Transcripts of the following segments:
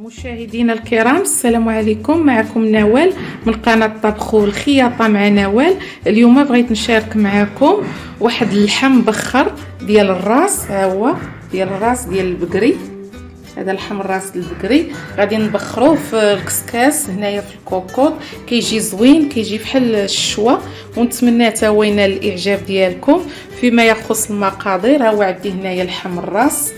مشاهدينا الكرام، السلام عليكم. معكم نوال من قناه الطبخ والخياطه مع نوال. اليوم بغيت نشارك معكم واحد اللحم مبخر ديال الراس. ها هو ديال الراس ديال البقري. هذا لحم الراس البقري غادي نبخروه في الكسكاس هنايا في الكوكوط. كيجي زوين، كيجي بحال الشوا، ونتمنى حتى هو ينال الاعجاب ديالكم. فيما يخص المقادير، ها هو عندي هنايا لحم الراس،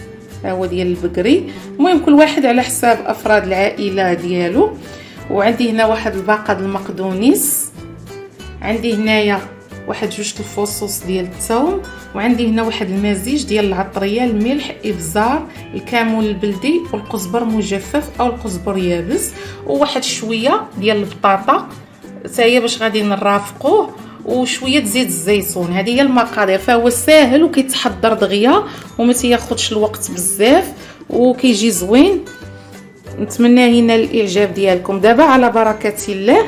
ها هو ديال البقري. المهم كل واحد على حساب افراد العائله ديالو. وعندي هنا واحد الباقه المقدونيس، عندي هنايا واحد جوج الفصوص ديال الثوم، وعندي هنا واحد المزيج ديال العطريه، الملح، ابزار، الكمون البلدي، والقزبر مجفف او القزبر يابس، وواحد شويه ديال البطاطا حتى هي باش غادي نرافقوه، وشويه زيت الزيتون. هذه هي المقادير. فهو ساهل وكيتحضر دغيا وما تياخذش الوقت بزاف وكيجي زوين. نتمنى ينال الاعجاب ديالكم. دابا على بركه الله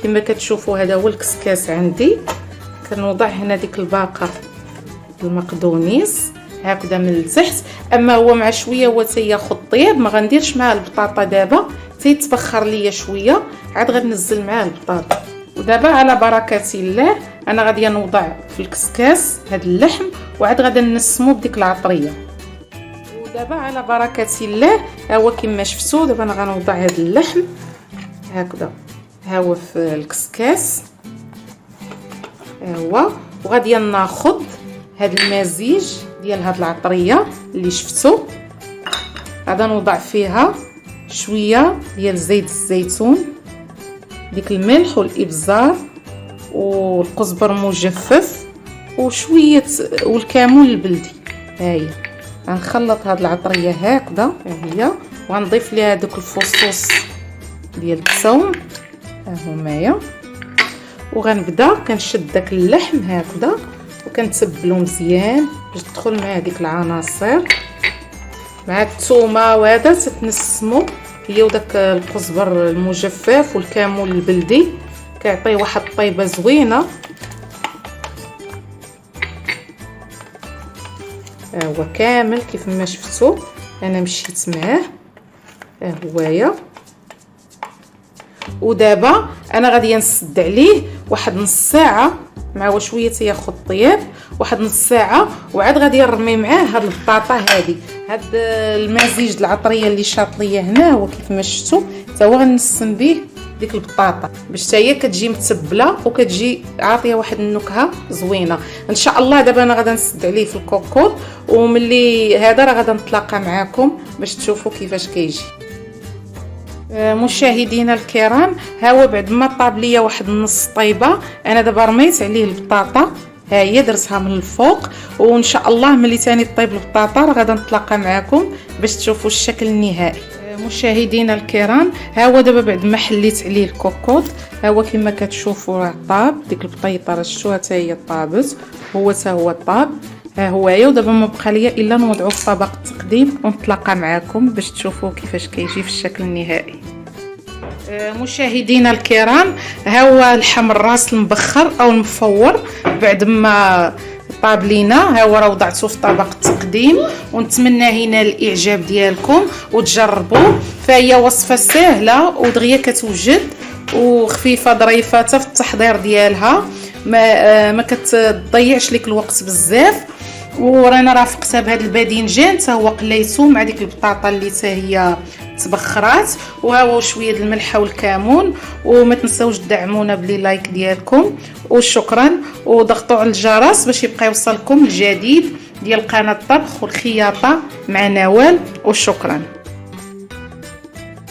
كما كتشوفوا هذا هو الكسكاس عندي. كنوضع هنا ديك الباقه المقدونيس هكذا من التحت. اما هو مع شويه هو تياخذ طياب، ما غنديرش معاه البطاطا دابا، تيتبخر ليا شويه عاد غنزل معاه البطاطا. ودابا على بركه الله انا غادي نوضع في الكسكاس هذا اللحم وعاد غادي نسمو بديك العطريه. ودابا على بركه الله ها هو كما شفتوا. دابا انا غنوضع هذا اللحم هكذا ها هو في الكسكاس ها هو، وغادي ناخذ هذا المزيج ديال هذه العطريه اللي شفتوا. غادي نوضع فيها شويه ديال زيت الزيتون، ديك الملح والابزار والقزبر مجفف وشويه والكمون البلدي. ها هي غنخلط هاد العطريه هكذا ها هي، وغنضيف ليها دوك الفصوص ديال الثوم ها همايا، وغنبدا كنشد داك اللحم هكذا وكنتبلو مزيان باش تدخل مع ديك العناصر مع الثومه، وهذا تتنسمو هي وداك القزبر المجفف والكمون البلدي، كيعطي واحد الطيبه زوينه. ها هو كامل كيف ما شفتوا انا مشيت معاه ها هويا. ودابا انا غادي نسد عليه واحد نص ساعه مع شويه تياخذ طياب، واحد نص ساعه، وعاد غادي نرمي معاه هاد البطاطا هادي. هاد المزيج العطريه اللي شاط ليا هنا هو كيف ما شفتوا حتى هو غنسم به ديك البطاطا باش حتى هي كتجي متبله وكتجي عاطيه واحد النكهه زوينه ان شاء الله. دابا انا غادي نسد عليه في الكوكوط، وملي هذا راه غادي نتلاقى معكم باش تشوفوا كيفاش كيجي. مشاهدينا الكرام، ها هو بعد ما طاب ليا واحد النص طيبه انا دابا رميت عليه البطاطا، ها هي درتها من الفوق، وان شاء الله ملي ثاني طيب البطاطا راه غادي نتلاقى معكم باش تشوفوا الشكل النهائي. مشاهدينا الكرام، ها هو دابا بعد ما حليت عليه الكوكوط ها هو كما كتشوفوا راه طاب. ديك البطيطه راه شفتوها حتى هي طابت، هو حتى هو طاب ها هويا. ودابا ما بقى ليا الا نوضعوه في طبق التقديم ونتلاقى معكم باش تشوفوا كيفاش كيجي في الشكل النهائي. مشاهدينا الكرام، ها هو لحم الراس المبخر او المفور بعد ما طاب لينا. ها هو راه وضعته في طبق التقديم، ونتمنى ينال الاعجاب ديالكم وتجربوه. فهي وصفه سهله ودغيا كتوجد وخفيفه ظريفه في التحضير ديالها، ما كتضيعش لك الوقت بزاف. ورانا رافقتها بهذا الباذنجان حتى هو قليته مع ديك البطاطا اللي حتى هي تبخرات، وها هو شويه الملح والكمون. وما تنساوش تدعمونا بلي لايك ديالكم، وشكرا. وضغطوا على الجرس باش يبقى يوصلكم الجديد ديال قناه الطبخ والخياطه مع نوال، وشكرا.